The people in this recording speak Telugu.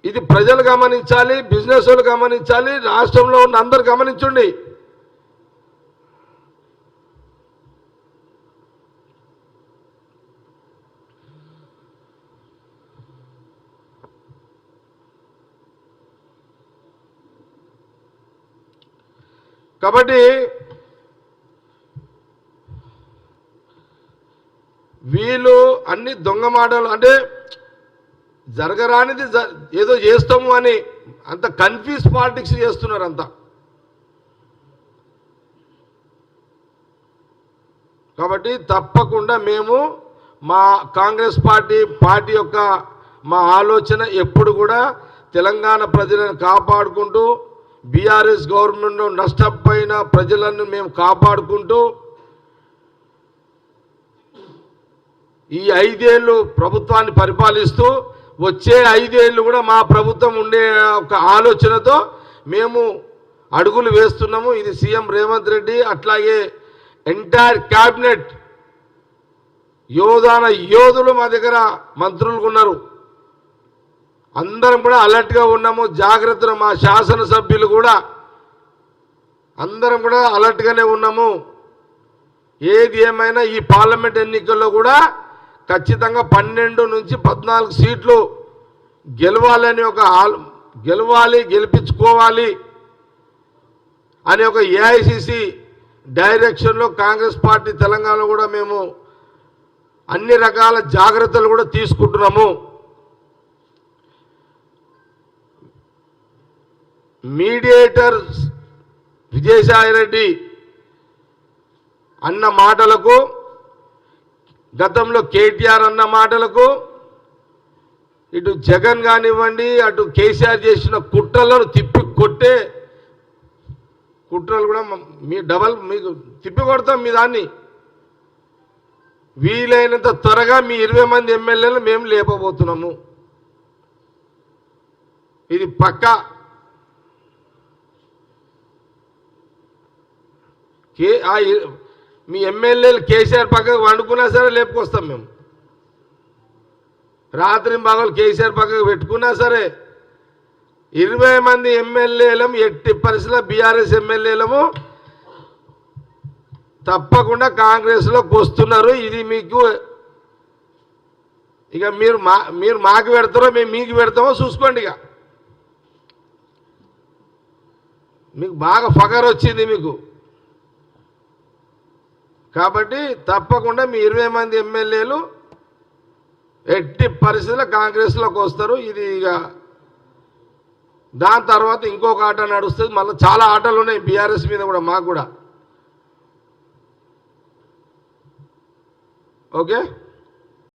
ఇది ప్రజలు గమనించాలి, బిజినెస్ వాళ్ళు గమనించాలి, రాష్ట్రంలో ఉన్న అందరు గమనించండి. కాబట్టి వీళ్ళు అన్ని దొంగ మాటలు, అంటే జరగరానిది ఏదో చేస్తాము అని అంత కన్ఫ్యూజ్ పాలిటిక్స్ చేస్తున్నారు అంతా. కాబట్టి తప్పకుండా మేము మా కాంగ్రెస్ పార్టీ యొక్క మా ఆలోచన ఎప్పుడు కూడా తెలంగాణ ప్రజలను కాపాడుకుంటూ, బీఆర్ఎస్ గవర్నమెంట్లో నష్టపోయిన ప్రజలను మేము కాపాడుకుంటూ, ఈ 5 ఏళ్ళు ప్రభుత్వాన్ని పరిపాలిస్తూ వచ్చే 5 ఏళ్ళు కూడా మా ప్రభుత్వం ఉండే ఒక ఆలోచనతో మేము అడుగులు వేస్తున్నాము. ఇది సీఎం రేవంత్ రెడ్డి అట్లాగే ఎంటైర్ క్యాబినెట్ యోధులు మా దగ్గర మంత్రులు ఉన్నారు. అందరం కూడా అలర్ట్గా ఉన్నాము, జాగ్రత్తలు. మా శాసనసభ్యులు కూడా అందరం కూడా అలర్ట్గానే ఉన్నాము. ఏది ఏమైనా ఈ పార్లమెంట్ ఎన్నికల్లో కూడా ఖచ్చితంగా 12 నుంచి 14 సీట్లు గెలవాలని గెలిపించుకోవాలి అనే ఒక ఏఐసిసి డైరెక్షన్లో కాంగ్రెస్ పార్టీ తెలంగాణలో కూడా మేము అన్ని రకాల జాగ్రత్తలు కూడా తీసుకుంటున్నాము. మీడియేటర్ విజయసాయిరెడ్డి అన్న మాటలకు, గతంలో కేటీఆర్ అన్న మాటలకు, ఇటు జగన్ కానివ్వండి అటు కేసీఆర్ చేసిన కుట్రలను తిప్పి కొట్టే కుట్రలు కూడా మీకు తిప్పి కొడతాం. మీ దాన్ని వీలైనంత త్వరగా మీ 20 మంది ఎమ్మెల్యేలు మేము లేపబోతున్నాము. ఇది పక్కా. మీ ఎమ్మెల్యేలు కేసీఆర్ పక్కకు వండుకున్నా సరే లేపుకొస్తాం మేము. రాత్రి పగలు కేసీఆర్ పక్కకు పెట్టుకున్నా సరే 20 మంది ఎమ్మెల్యేలము ఎట్టి పరిస్థితుల్లో బీఆర్ఎస్ ఎమ్మెల్యేలము తప్పకుండా కాంగ్రెస్లోకి వస్తున్నారు. ఇది మీకు ఇక మీరు మాకు పెడతారో మేము మీకు పెడతామో చూసుకోండి. ఇక మీకు బాగా ఫగర్ వచ్చింది మీకు. కాబట్టి తప్పకుండా మీ 20 మంది ఎమ్మెల్యేలు ఎట్టి పరిస్థితుల్లో కాంగ్రెస్లోకి వస్తారు. ఇది ఇక దాని తర్వాత ఇంకొక ఆట నడుస్తుంది. మళ్ళీ చాలా ఆటలు ఉన్నాయి బీఆర్ఎస్ మీద కూడా, మాకు కూడా. ఓకే.